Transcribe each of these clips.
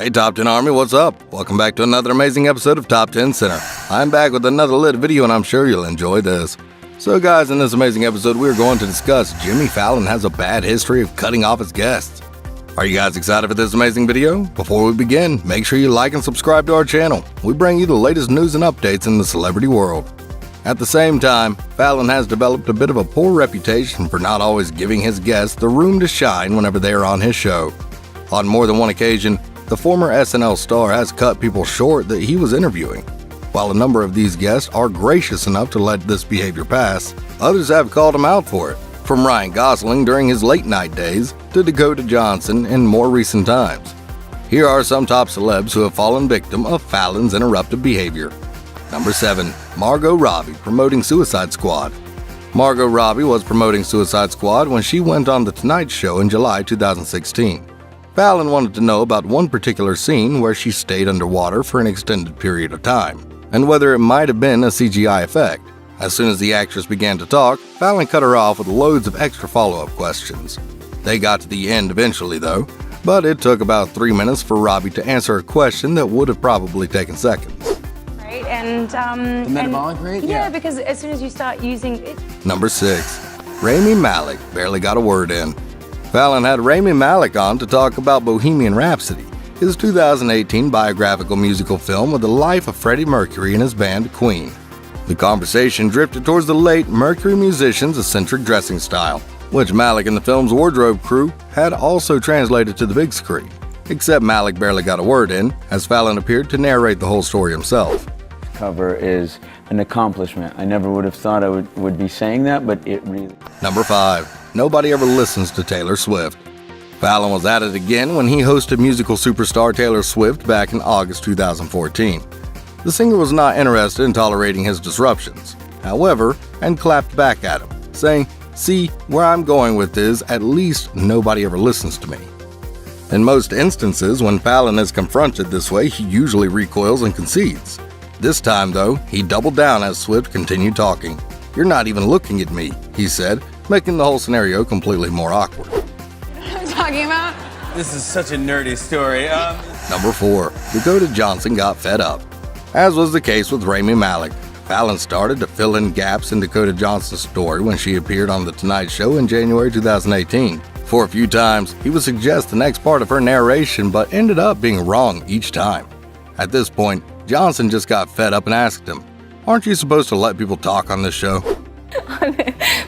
Hey Top 10 Army, what's up? Welcome back to another amazing episode of Top 10 Center. I'm back with another lit video and I'm sure you'll enjoy this. So guys, in this amazing episode we're going to discuss Jimmy Fallon has a bad history of cutting off his guests. Are you guys excited for this amazing video? Before we begin, make sure you like and subscribe to our channel. We bring you the latest news and updates in the celebrity world. At the same time, Fallon has developed a bit of a poor reputation for not always giving his guests the room to shine whenever they are on his show. On more than one occasion, the former SNL star has cut people short that he was interviewing. While a number of these guests are gracious enough to let this behavior pass, others have called him out for it, from Ryan Gosling during his late-night days to Dakota Johnson in more recent times. Here are some top celebs who have fallen victim of Fallon's interruptive behavior. Number 7. Margot Robbie promoting Suicide Squad. Margot Robbie was promoting Suicide Squad when she went on The Tonight Show in July 2016. Fallon wanted to know about one particular scene where she stayed underwater for an extended period of time, and whether it might have been a CGI effect. As soon as the actress began to talk, Fallon cut her off with loads of extra follow-up questions. They got to the end eventually though, but it took about 3 minutes for Robbie to answer a question that would have probably taken seconds. Right, and the metabolic rate? Yeah, because as soon as you start using it. Number 6. Rami Malek barely got a word in. Fallon had Rami Malek on to talk about Bohemian Rhapsody, his 2018 biographical musical film of the life of Freddie Mercury and his band Queen. The conversation drifted towards the late Mercury musician's eccentric dressing style, which Malek and the film's wardrobe crew had also translated to the big screen. Except Malek barely got a word in, as Fallon appeared to narrate the whole story himself. Cover is an accomplishment. I never would have thought I would be saying that, but it really... Number 5. Nobody ever listens to Taylor Swift. Fallon was at it again when he hosted musical superstar Taylor Swift back in August 2014. The singer was not interested in tolerating his disruptions, however, and clapped back at him, saying, "See, where I'm going with this, at least nobody ever listens to me." In most instances, when Fallon is confronted this way, he usually recoils and concedes. This time, though, he doubled down as Swift continued talking. "You're not even looking at me," he said, making the whole scenario completely more awkward. What I'm talking about? This is such a nerdy story. Number 4. Dakota Johnson got fed up. As was the case with Rami Malek, Fallon started to fill in gaps in Dakota Johnson's story when she appeared on The Tonight Show in January 2018. For a few times, he would suggest the next part of her narration but ended up being wrong each time. At this point, Johnson just got fed up and asked him, "Aren't you supposed to let people talk on this show?"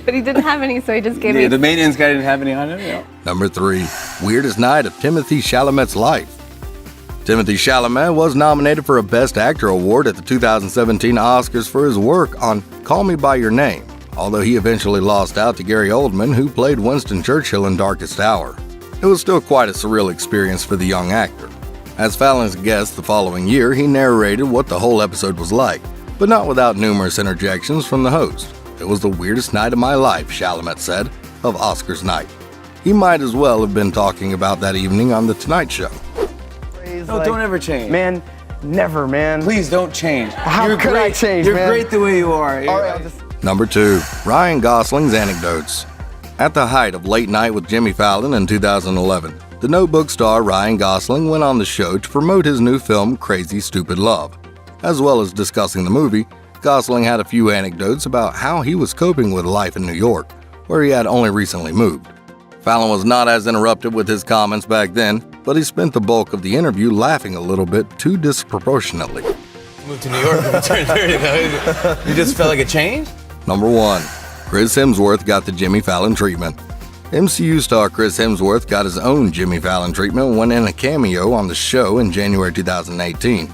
But he didn't have any, so he just gave me. The maintenance guy didn't have any on him. Yeah. Number 3. Weirdest night of Timothée Chalamet's life. Timothée Chalamet was nominated for a Best Actor award at the 2017 Oscars for his work on Call Me By Your Name, although he eventually lost out to Gary Oldman, who played Winston Churchill in Darkest Hour. It was still quite a surreal experience for the young actor. As Fallon's guest the following year, he narrated what the whole episode was like, but not without numerous interjections from the host. "It was the weirdest night of my life," Chalamet said, of Oscars night. He might as well have been talking about that evening on The Tonight Show. No, don't ever change. Man, never, man. Please don't change. How You're could great. I change, You're man? great the way you are. All right, I'll just... Number 2. Ryan Gosling's anecdotes. At the height of Late Night with Jimmy Fallon in 2011, the Notebook star Ryan Gosling went on the show to promote his new film Crazy Stupid Love. As well as discussing the movie, Gosling had a few anecdotes about how he was coping with life in New York, where he had only recently moved. Fallon was not as interruptive with his comments back then, but he spent the bulk of the interview laughing a little bit too disproportionately. Moved to New York and turned 30 though. You just felt like a change? Number 1. Chris Hemsworth got the Jimmy Fallon treatment. MCU star Chris Hemsworth got his own Jimmy Fallon treatment when in a cameo on the show in January 2018.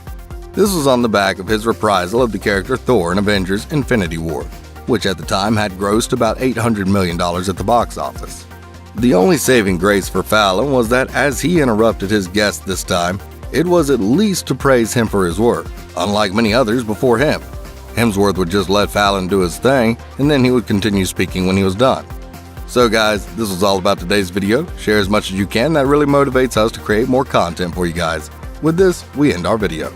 This was on the back of his reprisal of the character Thor in Avengers Infinity War, which at the time had grossed about $800 million at the box office. The only saving grace for Fallon was that as he interrupted his guest this time, it was at least to praise him for his work, unlike many others before him. Hemsworth would just let Fallon do his thing, and then he would continue speaking when he was done. So guys, this was all about today's video. Share as much as you can, that really motivates us to create more content for you guys. With this, we end our video.